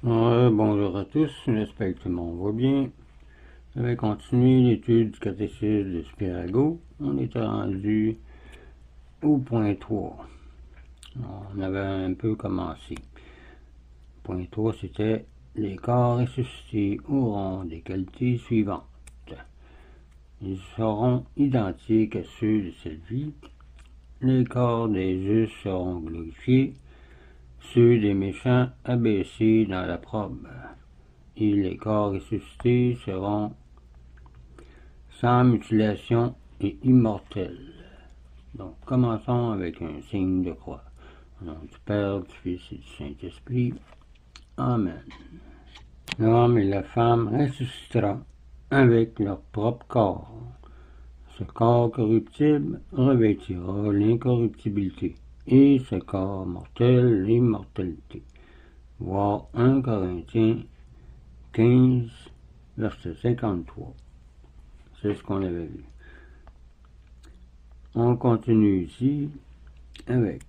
Bonjour à tous, j'espère que tout le monde va bien. Je vais continuer l'étude du catéchisme de Spirago. On était rendu au point 3. On avait un peu commencé. Point 3, c'était les corps ressuscités auront des qualités suivantes. Ils seront identiques à ceux de cette vie. Les corps des justes seront glorifiés, ceux des méchants abaissés dans l'opprobre. Et les corps ressuscités seront sans mutilation et immortels. Donc, commençons avec un signe de croix. Au nom du Père, du Fils et du Saint-Esprit. Amen. L'homme et la femme ressusciteront avec leur propre corps. Ce corps corruptible revêtira l'incorruptibilité et ce corps mortel l'immortalité. Voir 1 Corinthiens 15, verset 53. C'est ce qu'on avait vu. On continue ici avec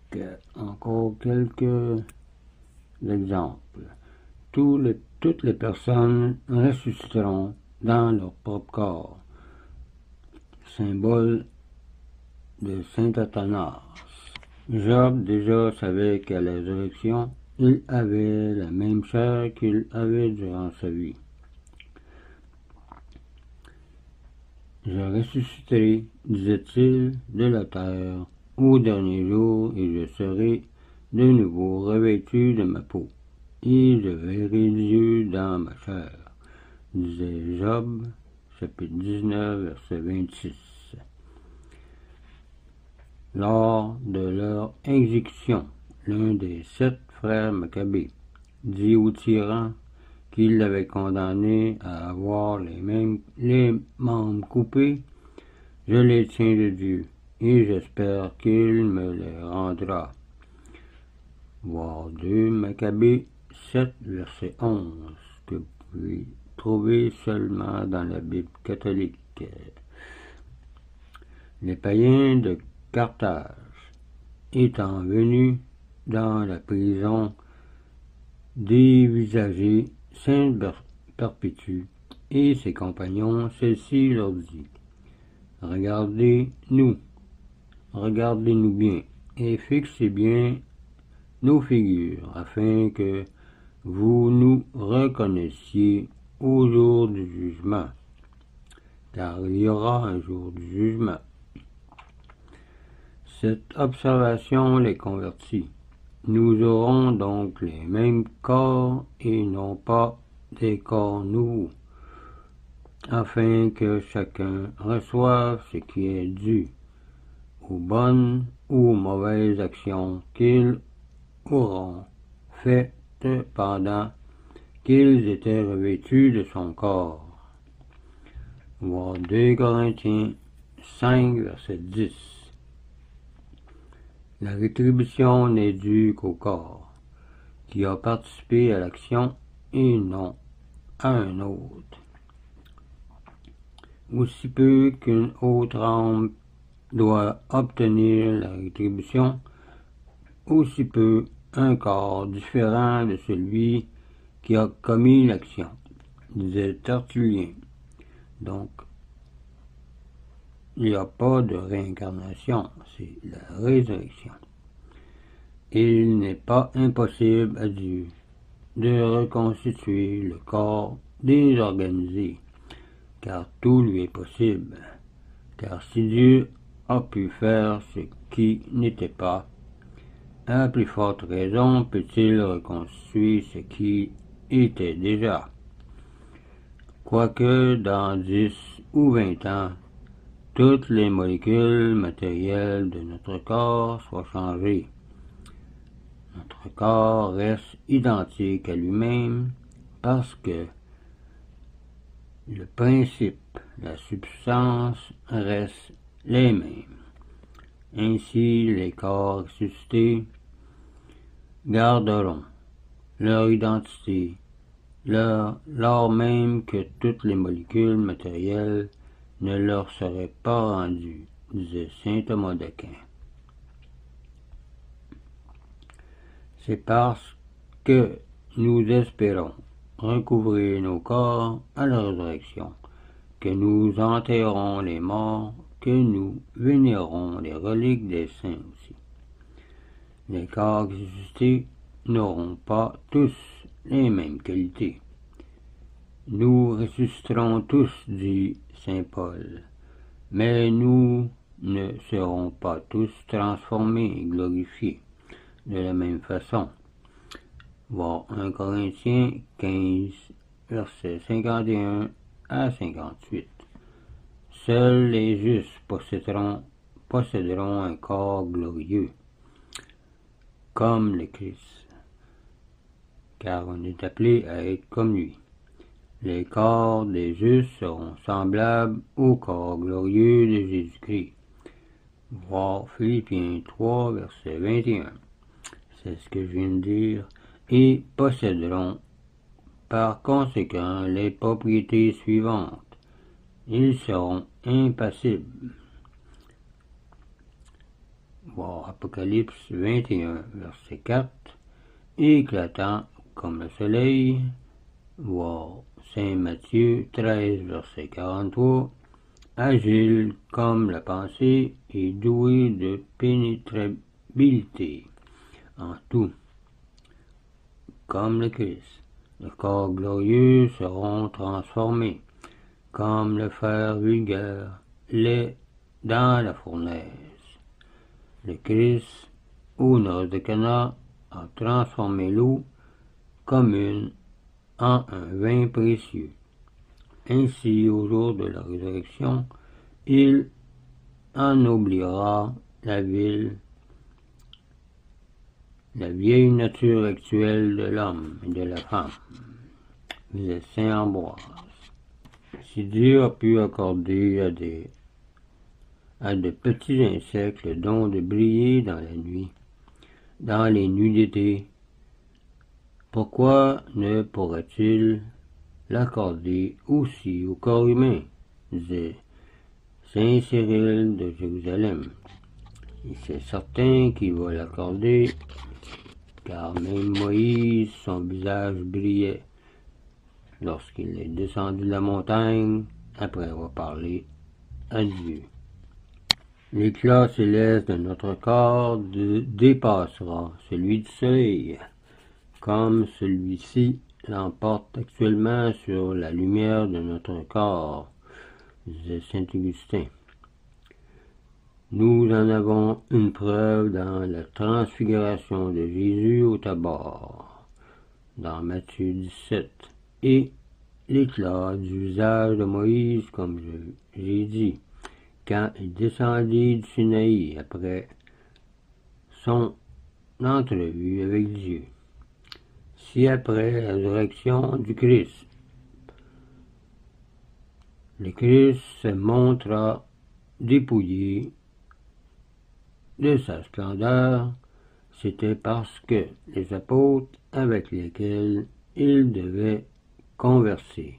encore quelques exemples. Toutes les personnes ressusciteront dans leur propre corps. Symbole de Saint Athanas. Job déjà savait qu'à la résurrection, il avait la même chair qu'il avait durant sa vie. Je ressusciterai, disait-il, de la terre au dernier jour, et je serai de nouveau revêtu de ma peau, et je verrai Dieu dans ma chair, disait Job, chapitre 19, verset 26. Lors de leur exécution, l'un des 7 frères Maccabées dit au tyran qu'il l'avait condamné à avoir les membres coupés, je les tiens de Dieu, et j'espère qu'il me les rendra. Voir 2 Maccabées 7, verset 11, que vous pouvez trouver seulement dans la Bible catholique. Les païens de Carthage, étant venus dans la prison, dévisager Saint Perpétue et ses compagnons, celle-ci leur dit: Regardez-nous bien, et fixez bien nos figures, afin que vous nous reconnaissiez au jour du jugement, car il y aura un jour du jugement. Cette observation les convertit. Nous aurons donc les mêmes corps et non pas des corps nouveaux, afin que chacun reçoive ce qui est dû, aux bonnes ou aux mauvaises actions qu'ils auront faites pendant qu'ils étaient revêtus de son corps. Voir 2 Corinthiens 5, verset 10. La rétribution n'est due qu'au corps, qui a participé à l'action et non à un autre. Aussi peu qu'une autre âme doit obtenir la rétribution, aussi peu un corps différent de celui qui a commis l'action, disait Tertullien. Donc, il n'y a pas de réincarnation, c'est la résurrection. Il n'est pas impossible à Dieu de reconstituer le corps désorganisé, car tout lui est possible. Car si Dieu a pu faire ce qui n'était pas, à plus forte raison peut-il reconstituer ce qui était déjà. Quoique dans 10 ou 20 ans, toutes les molécules matérielles de notre corps soient changées, notre corps reste identique à lui-même parce que le principe, la substance restent les mêmes. Ainsi, les corps ressuscités garderont leur identité, lors même que toutes les molécules matérielles ne leur seraient pas rendues, disait saint Thomas d'Aquin. C'est parce que nous espérons recouvrer nos corps à la résurrection, que nous enterrons les morts, que nous vénérons les reliques des saints aussi. Les corps ressuscités n'auront pas tous les mêmes qualités. Nous ressusciterons tous, dit saint Paul, mais nous ne serons pas tous transformés et glorifiés de la même façon. Voir 1 Corinthiens 15, versets 51 à 58. Seuls les justes posséderont un corps glorieux, comme le Christ, car on est appelé à être comme lui. Les corps des justes seront semblables au corps glorieux de Jésus-Christ. Voir Philippiens 3, verset 21. C'est ce que je viens de dire. Et posséderont par conséquent les propriétés suivantes. Ils seront impassibles. Voir Apocalypse 21, verset 4. Éclatant comme le soleil. Voir Saint Matthieu 13, verset 43. Agile comme la pensée et doué de pénétrabilité en tout, comme le Christ. Le corps glorieux seront transformés, comme le fer vulgaire l'est dans la fournaise. Le Christ, au nord de Cana, a transformé l'eau commune en un vin précieux. Ainsi, au jour de la résurrection, il ennoblira la vieille nature actuelle de l'homme et de la femme. Vous êtes Saint Ambroise. Si Dieu a pu accorder à de petits insectes le don de briller dans la nuit, dans les nuits d'été, pourquoi ne pourrait-il l'accorder aussi au corps humain, disait saint Cyril de Jérusalem. Et c'est certain qu'il va l'accorder, car même Moïse, son visage brillait lorsqu'il est descendu de la montagne après avoir parlé à Dieu. L'éclat céleste de notre corps dépassera celui du soleil, comme celui-ci l'emporte actuellement sur la lumière de notre corps, disait saint Augustin. Nous en avons une preuve dans la transfiguration de Jésus au Tabor, dans Matthieu 17, et l'éclat du visage de Moïse, comme j'ai dit, quand il descendit du Sinaï après son entrevue avec Dieu. Si après la résurrection du Christ, le Christ se montra dépouillé de sa splendeur, c'était parce que les apôtres avec lesquels il devait converser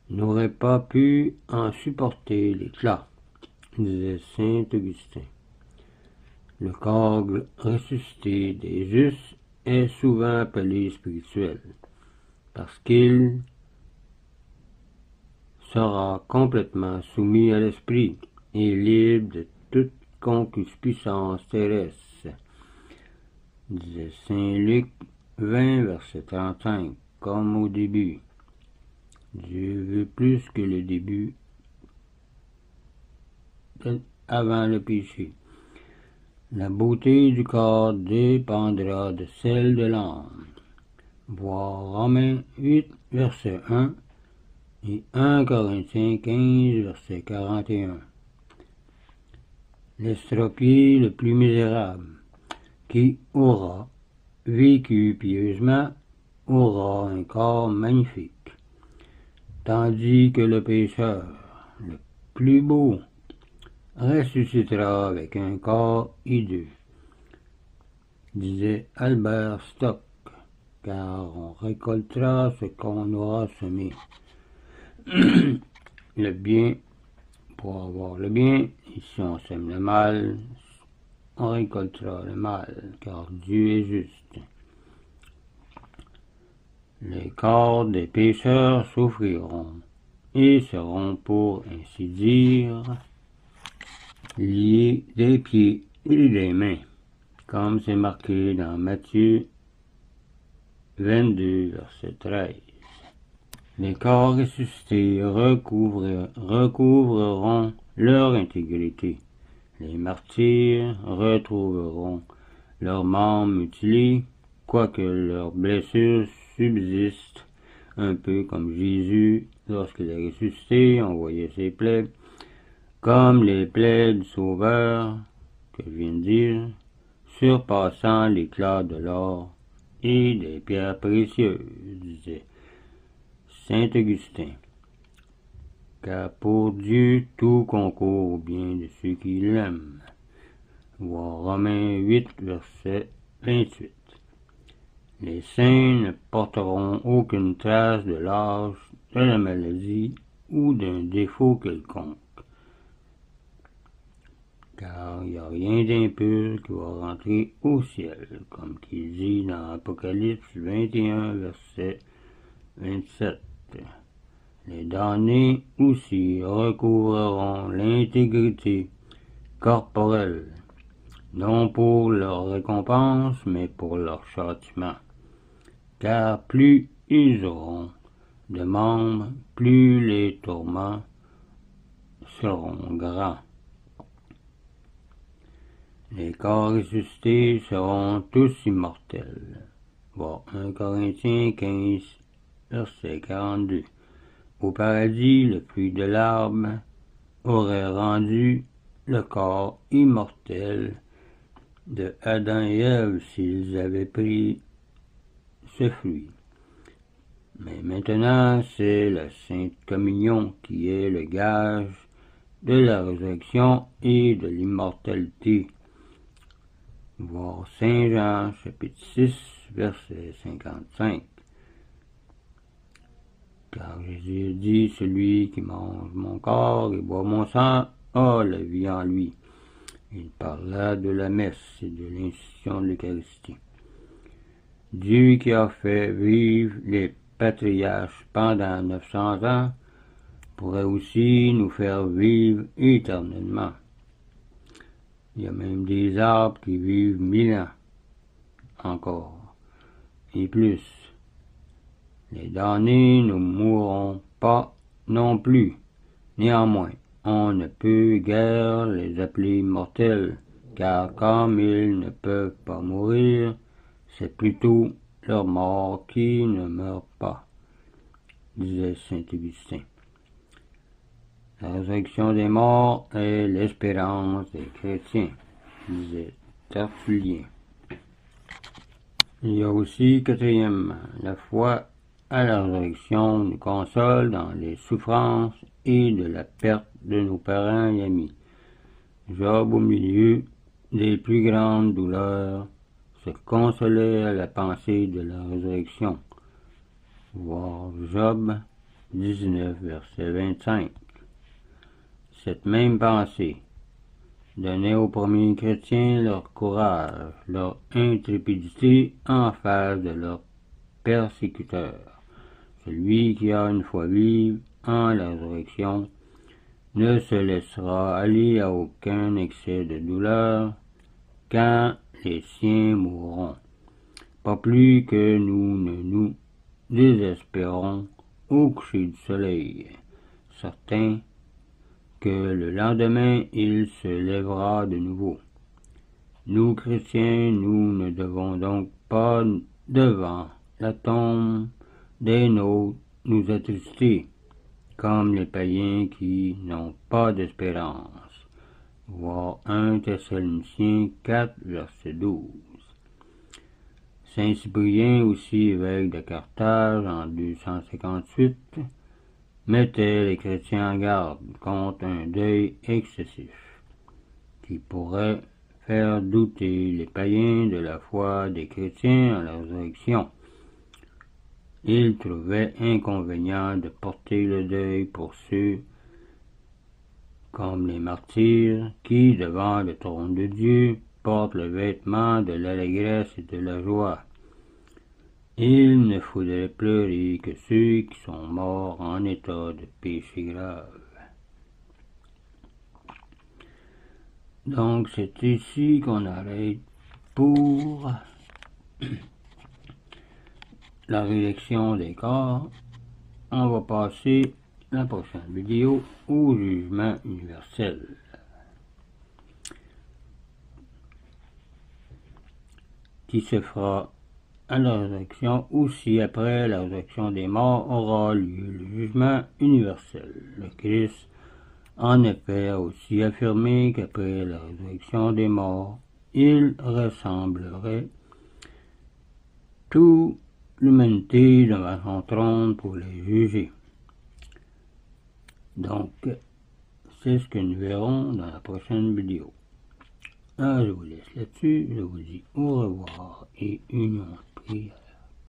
n'auraient pas pu en supporter l'éclat, disait saint Augustin. Le corps ressuscité des justes est souvent appelé spirituel, parce qu'il sera complètement soumis à l'esprit et libre de toute concupiscence terrestre, disait saint Luc 20, verset 35, comme au début. Dieu veut plus que le début avant le péché. La beauté du corps dépendra de celle de l'âme. Voir Romains 8, verset 1 et 1 Corinthiens 15, verset 41. L'estropié le plus misérable, qui aura vécu pieusement, aura un corps magnifique, tandis que le pécheur, le plus beau, ressuscitera avec un corps hideux, disait Albert Stock, car on récoltera ce qu'on aura semé. Le bien, pour avoir le bien, et si on sème le mal, on récoltera le mal, car Dieu est juste. Les corps des pécheurs souffriront et seront, pour ainsi dire, liés des pieds et des mains, comme c'est marqué dans Matthieu 22, verset 13. Les corps ressuscités recouvreront leur intégrité. Les martyrs retrouveront leurs membres mutilés, quoique leurs blessures subsistent, un peu comme Jésus, lorsqu'il est ressuscité, on voyait ses plaies, comme les plaies du Sauveur, que je viens de dire, surpassant l'éclat de l'or et des pierres précieuses, disait Saint Augustin. Car pour Dieu tout concourt au bien de ceux qui l'aiment. Voir Romains 8, verset 28. Les saints ne porteront aucune trace de l'âge, de la maladie ou d'un défaut quelconque. Car il n'y a rien d'impur qui va rentrer au ciel, comme qu'il dit dans Apocalypse 21, verset 27. Les damnés aussi recouvreront l'intégrité corporelle, non pour leur récompense, mais pour leur châtiment. Car plus ils auront de membres, plus les tourments seront grands. Les corps ressuscités seront tous immortels. Voir 1 Corinthiens 15, verset 42. Au paradis, le fruit de l'arbre aurait rendu le corps immortel de Adam et Ève s'ils avaient pris ce fruit. Mais maintenant, c'est la Sainte Communion qui est le gage de la résurrection et de l'immortalité. Voir Saint Jean, chapitre 6, verset 55. Car Jésus dit, celui qui mange mon corps et boit mon sang a la vie en lui. Il parla de la messe et de l'institution de l'Eucharistie. Dieu qui a fait vivre les patriarches pendant 900 ans pourrait aussi nous faire vivre éternellement. Il y a même des arbres qui vivent 1000 ans encore et plus. Les damnés ne mourront pas non plus. Néanmoins, on ne peut guère les appeler mortels, car comme ils ne peuvent pas mourir, c'est plutôt leur mort qui ne meurt pas, disait saint Augustin. La résurrection des morts est l'espérance des chrétiens, disait Tertullien. Il y a aussi, quatrièmement, la foi à la résurrection nous console dans les souffrances et de la perte de nos parents et amis. Job, au milieu des plus grandes douleurs, se consolait à la pensée de la résurrection. Voir Job 19, verset 25. Cette même pensée donnait aux premiers chrétiens leur courage, leur intrépidité en face de leurs persécuteurs. Celui qui a une foi vive en la résurrection ne se laissera aller à aucun excès de douleur quand les siens mourront, pas plus que nous ne nous désespérons au coucher du soleil, certains que le lendemain il se lèvera de nouveau. Nous chrétiens, nous ne devons donc pas devant la tombe des nôtres nous attrister, comme les païens qui n'ont pas d'espérance. Voir 1 Thessaloniciens 4, verset 12. Saint Cyprien, aussi évêque de Carthage en 258, mettait les chrétiens en garde contre un deuil excessif, qui pourrait faire douter les païens de la foi des chrétiens en la résurrection. Il trouvait inconvénient de porter le deuil pour ceux comme les martyrs qui, devant le trône de Dieu, portent le vêtement de l'allégresse et de la joie. Il ne faudrait pleurer que ceux qui sont morts en état de péché grave. Donc c'est ici qu'on arrête pour la résurrection des corps. On va passer la prochaine vidéo au jugement universel, qui se fera à la résurrection ou si après la résurrection des morts aura lieu le jugement universel. Le Christ en effet a aussi affirmé qu'après la résurrection des morts, il rassemblerait toute l'humanité devant son trône pour les juger. Donc, c'est ce que nous verrons dans la prochaine vidéo. Alors, je vous laisse là-dessus, je vous dis au revoir et union prière.